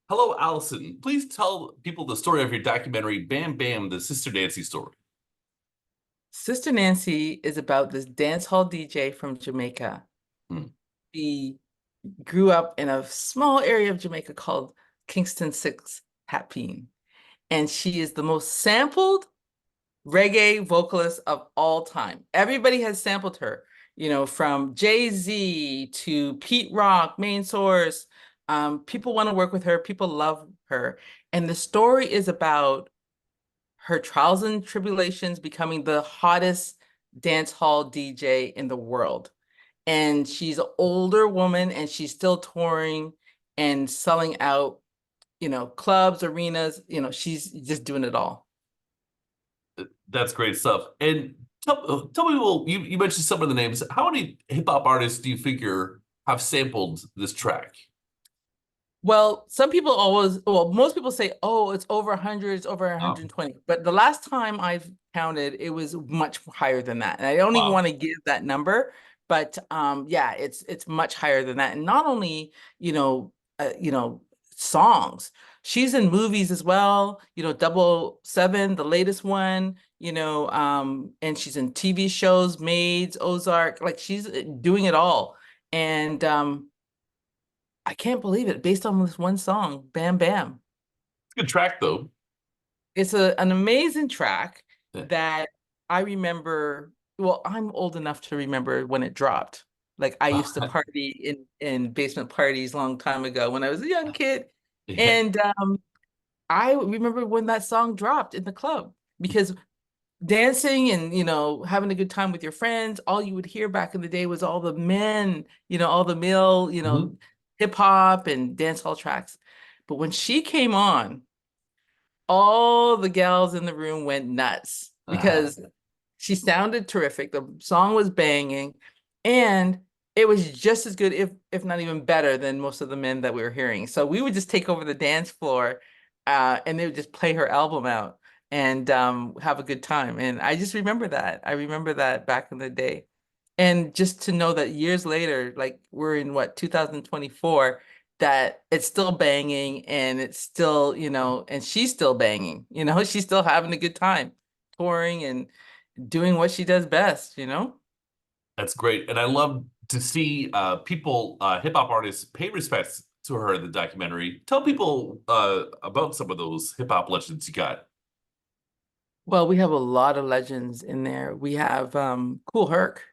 Hello, Allison. Please tell people the story of your documentary, Bam Bam, the Sister Nancy story. Sister Nancy is about this dance hall DJ from Jamaica. Hmm. She grew up in a small area of Jamaica called Kingston 6 Hatpeen. And she is the most sampled reggae vocalist of all time. Everybody has sampled her, from Jay-Z to Pete Rock, Main Source. People want to work with her. People love her. And the story is about her trials and tribulations becoming the hottest dance hall DJ in the world. And she's an older woman and she's still touring and selling out, clubs, arenas, she's just doing it all. That's great stuff. And tell me, well, you mentioned some of the names. How many hip hop artists do you figure have sampled this track? Well, most people say, oh, it's over 100, it's over Oh, 120. But the last time I've counted, it was much higher than that. And I don't even wow. want to give that number, but yeah, it's much higher than that. And not only, songs. She's in movies as well, 007, the latest one, and she's in TV shows, Maids, Ozark, like she's doing it all. And I can't believe it. Based on this one song, Bam Bam. It's a good track, though. It's an amazing track Yeah. that I remember. Well, I'm old enough to remember when it dropped. Like I used to party in basement parties a long time ago when I was a young kid. Yeah. And I remember when that song dropped in the club because dancing and having a good time with your friends, all you would hear back in the day was all the men, all the male, Mhm. hip hop and dance hall tracks. But when she came on, all the gals in the room went nuts because she sounded terrific. The song was banging, and it was just as good, if not even better, than most of the men that we were hearing. So we would just take over the dance floor, and they would just play her album out and have a good time. And I just remember that. I remember that back in the day. And just to know that years later, like we're in what, 2024, that it's still banging and it's still, and she's still banging, she's still having a good time touring and doing what she does best. That's great. And I love to see people, hip hop artists, pay respects to her in the documentary. Tell people about some of those hip hop legends you got. Well, we have a lot of legends in there. We have Cool Herc.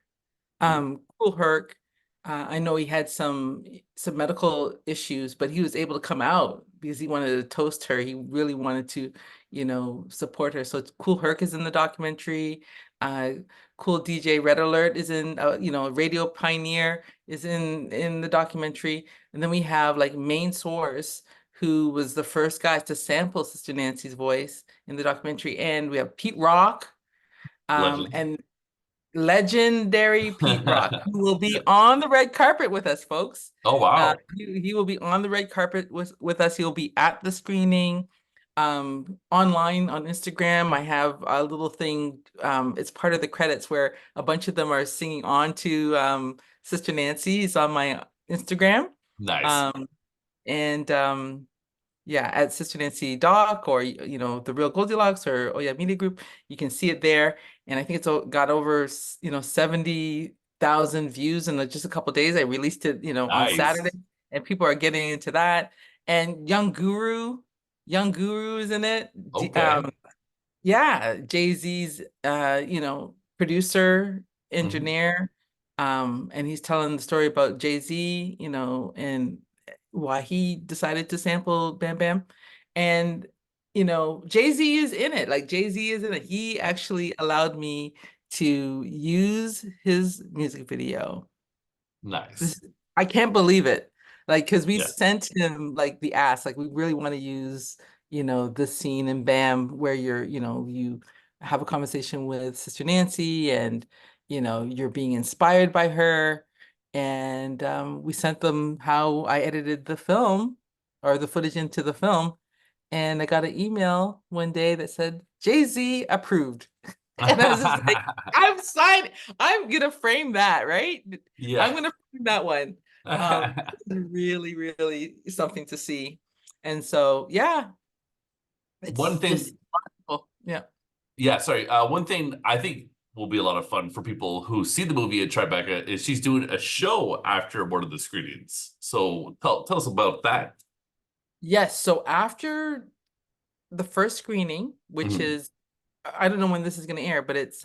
Mhm. Cool Herc. I know he had some medical issues, but he was able to come out because he wanted to toast her. He really wanted to, support her. So Cool Herc is in the documentary. Uh, cool DJ Red Alert is in, Radio Pioneer is in the documentary. And then we have like Main Source, who was the first guy to sample Sister Nancy's voice in the documentary. And we have Pete Rock. Legend. And legendary Pete Rock, who will be on the red carpet with us, folks. Oh, wow. He will be on the red carpet with us. He'll be at the screening. Online on Instagram, I have a little thing. It's part of the credits where a bunch of them are singing on to Sister Nancy. It's on my Instagram. Nice. Um, and yeah, at Sister Nancy Doc or the Real Goldilocks or Oh Yeah Media Group, you can see it there. And I think got over 70,000 views in just a couple of days. I released it on Saturday, Nice. and people are getting into that. And Young Guru is in it. Okay. Yeah, Jay-Z's producer, Mhm. engineer. And he's telling the story about Jay-Z, and why he decided to sample Bam Bam. And Jay-Z is in it. Like Jay-Z is in it. He actually allowed me to use his music video. Nice. This I can't believe it. Like, because we Yeah. sent him like the ask, like we really want to use, this scene in Bam where you have a conversation with Sister Nancy and you're being inspired by her. And we sent them how I edited the film or the footage into the film. And I got an email one day that said, Jay-Z approved. And I was just like, I'm signed. I'm gonna frame that, right? I'm Yeah. gonna frame that one. It's really, really something to see. And so, yeah, One it's just thing, wonderful. Yeah. yeah, sorry. One thing I think will be a lot of fun for people who see the movie at Tribeca is she's doing a show after one of the screenings. So tell us about that. Yes. So after the first screening, which Mhm. is, I don't know when this is going to air, but it's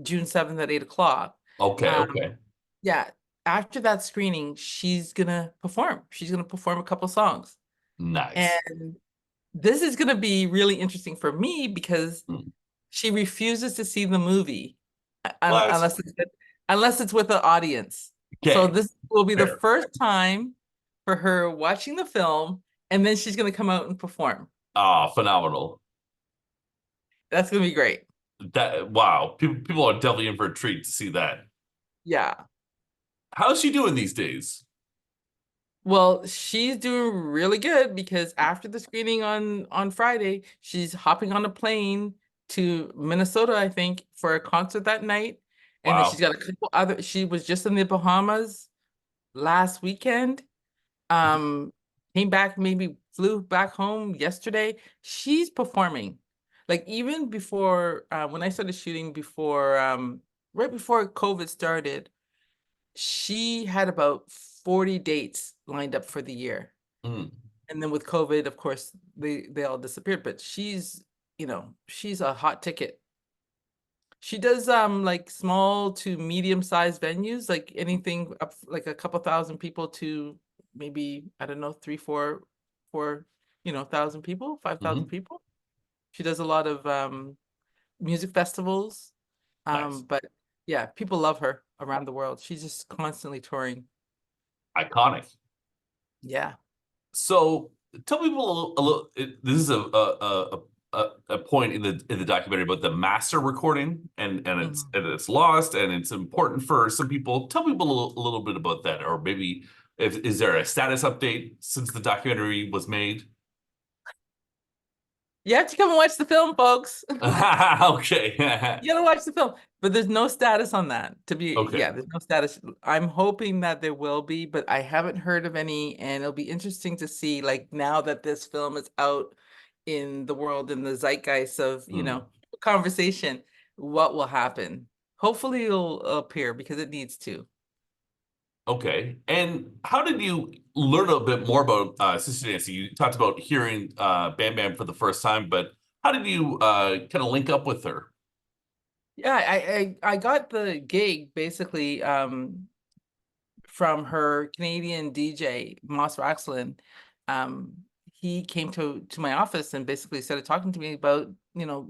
June 7th at 8 o'clock. Okay, Um, okay. yeah, after that screening, she's gonna perform. She's gonna perform a couple songs. Nice. And this is gonna be really interesting for me because Mm. she refuses to see the movie What? unless it's with an audience. So Okay, this will be the fair. first time for her watching the film, and then she's gonna come out and perform. Ah, phenomenal. That's gonna be great. That wow. People are definitely in for a treat to see that. Yeah. How's she doing these days? Well, she's doing really good because after the screening on Friday, she's hopping on a plane to Minnesota, I think, for a concert that night. And then she's Wow. got a couple other, she was just in the Bahamas last weekend. Mhm. Came back, maybe flew back home yesterday. She's performing. Like even before when I started shooting before right before COVID started, she had about 40 dates lined up for the year. Mm, And then with COVID, of course, they all disappeared, but she's a hot ticket. She does like small to medium sized venues, like anything up like a couple thousand people to maybe, I don't know, three, four, thousand people, 5,000 mhm. people. She does a lot of music festivals. Nice. But yeah, people love her around the world. She's just constantly touring. Iconic. Yeah. So tell people this is a point in the documentary about the master recording Mhm. and it's lost and it's important for some people. Tell people a little bit about that, or maybe if is there a status update since the documentary was made? You have to come and watch the film, folks. Okay. You gotta watch the film. But there's no status on that. Okay. Yeah, there's no status. I'm hoping that there will be, but I haven't heard of any, and it'll be interesting to see, like now that this film is out in the world, in the zeitgeist of, Hmm. conversation, what will happen. Hopefully it'll appear because it needs to. Okay. And how did you learn a bit more about Sister Nancy? You talked about hearing Bam Bam for the first time, but how did you kind of link up with her? Yeah, I got the gig basically from her Canadian DJ, Moss Roxlin. Um, he came to my office and basically started talking to me about,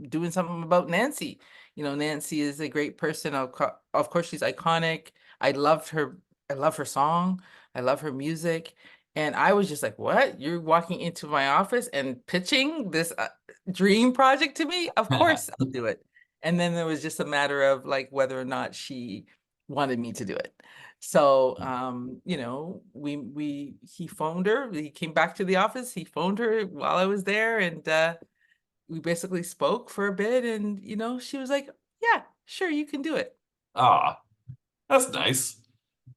doing something about Nancy. Nancy is a great person. Of course, she's iconic. I loved her. I love her song. I love her music. And I was just like, what? You're walking into my office and pitching this dream project to me? Of course, I'll do it. And then there was just a matter of like whether or not she wanted me to do it. So, he phoned her. He came back to the office. He phoned her while I was there, and we basically spoke for a bit. And she was like, "Yeah, sure, you can do it." Ah, that's nice.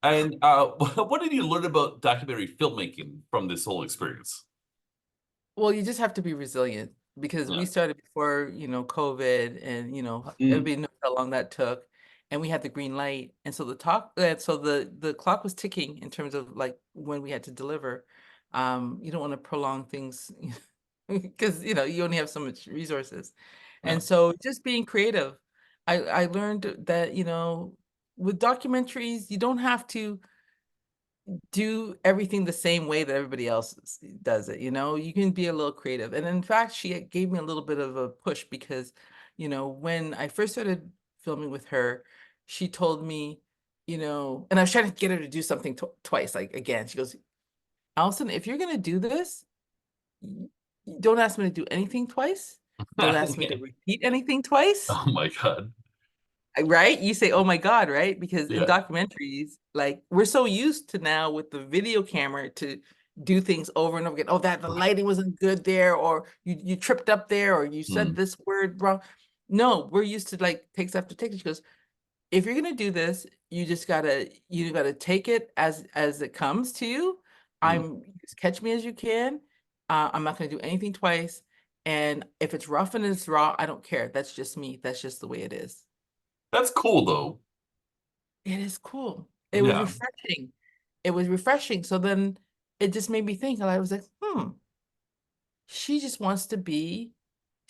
And what did you learn about documentary filmmaking from this whole experience? Well, you just have to be resilient because Yeah. we started before, COVID, and Mm, everybody knows how long that took. And we had the green light. And so the clock was ticking in terms of like when we had to deliver. You don't want to prolong things because you only have so much resources. yeah. And so just being creative. I learned that, with documentaries, you don't have to do everything the same way that everybody else does it. You can be a little creative. And in fact, she gave me a little bit of a push because, when I first started filming with her, she told me, and I was trying to get her to do something twice. Like again, she goes, Allison, if you're gonna do this, y- don't ask me to do anything twice. Don't ask me to Okay. repeat anything twice. Oh my God. Right? You say, oh my God, right? Because in Yeah. documentaries, like we're so used to now with the video camera to do things over and over again. Oh, that the lighting wasn't good there, or you tripped up there, or you said Mm, this word wrong. No, we're used to like takes after takes. She goes, if you're gonna do this, you gotta take it as it comes to you. mm, Just catch me as you can. I'm not going to do anything twice. And if it's rough and it's raw, I don't care. That's just me. That's just the way it is. That's cool though. It is cool. It was Yeah, refreshing. It was refreshing. So then it just made me think, and I was like, she just wants to be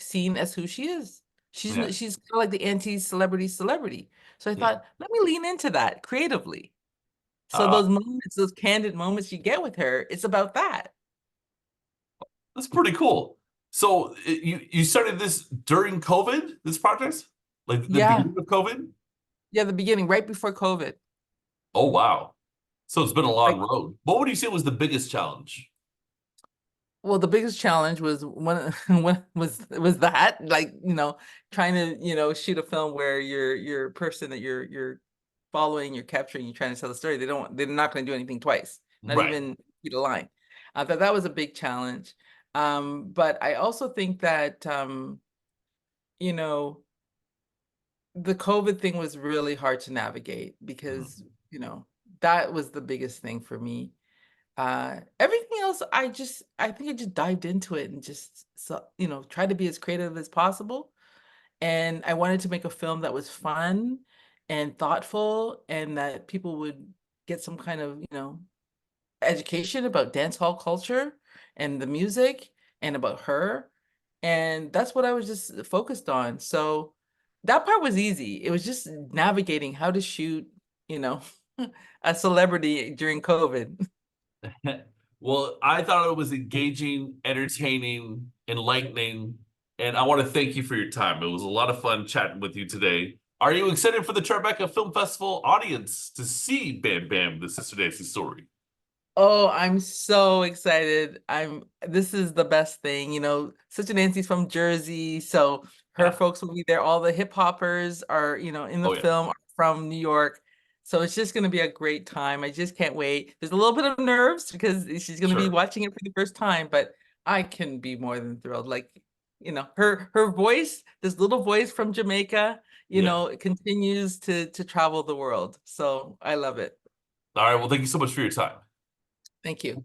seen as who she is. yeah. She's kind of like the anti-celebrity celebrity. So I Yeah. thought, let me lean into that creatively. So Uh, those moments, those candid moments you get with her, it's about that. that's pretty cool. So you started this during COVID, this project? Like the Yeah. beginning of COVID? Yeah, the beginning, right before COVID. Oh wow. So it's been a long Like, road. What would you say was the biggest challenge? well, the biggest challenge was when when was that, like, trying to, shoot a film where your person that you're following, you're capturing, you're trying to tell the story. They're not going to do anything twice, not Right. even read a line. I thought that was a big challenge. But I also think that you know, the COVID thing was really hard to navigate because, Mhm. that was the biggest thing for me. Everything else, I think I just dived into it and just, so, tried to be as creative as possible. And I wanted to make a film that was fun and thoughtful and that people would get some kind of, education about dance hall culture and the music and about her. And that's what I was just focused on. So that part was easy. It was just navigating how to shoot, you know, a celebrity during COVID. Well, I thought it was engaging, entertaining, enlightening, and I want to thank you for your time. It was a lot of fun chatting with you today. Are you excited for the Tribeca Film Festival audience to see Bam Bam, the Sister Dancing story? Oh, I'm so excited. This is the best thing, Sister Nancy's from Jersey, so her Yeah. folks will be there. All the hip hoppers are, in the Oh yeah, film are from New York. So it's just going to be a great time. I just can't wait. There's a little bit of nerves because she's going to be sure. watching it for the first time, but I can be more than thrilled. Like, her voice, this little voice from Jamaica, Yeah. it continues to travel the world. So I love it. All right. Well, thank you so much for your time. Thank you.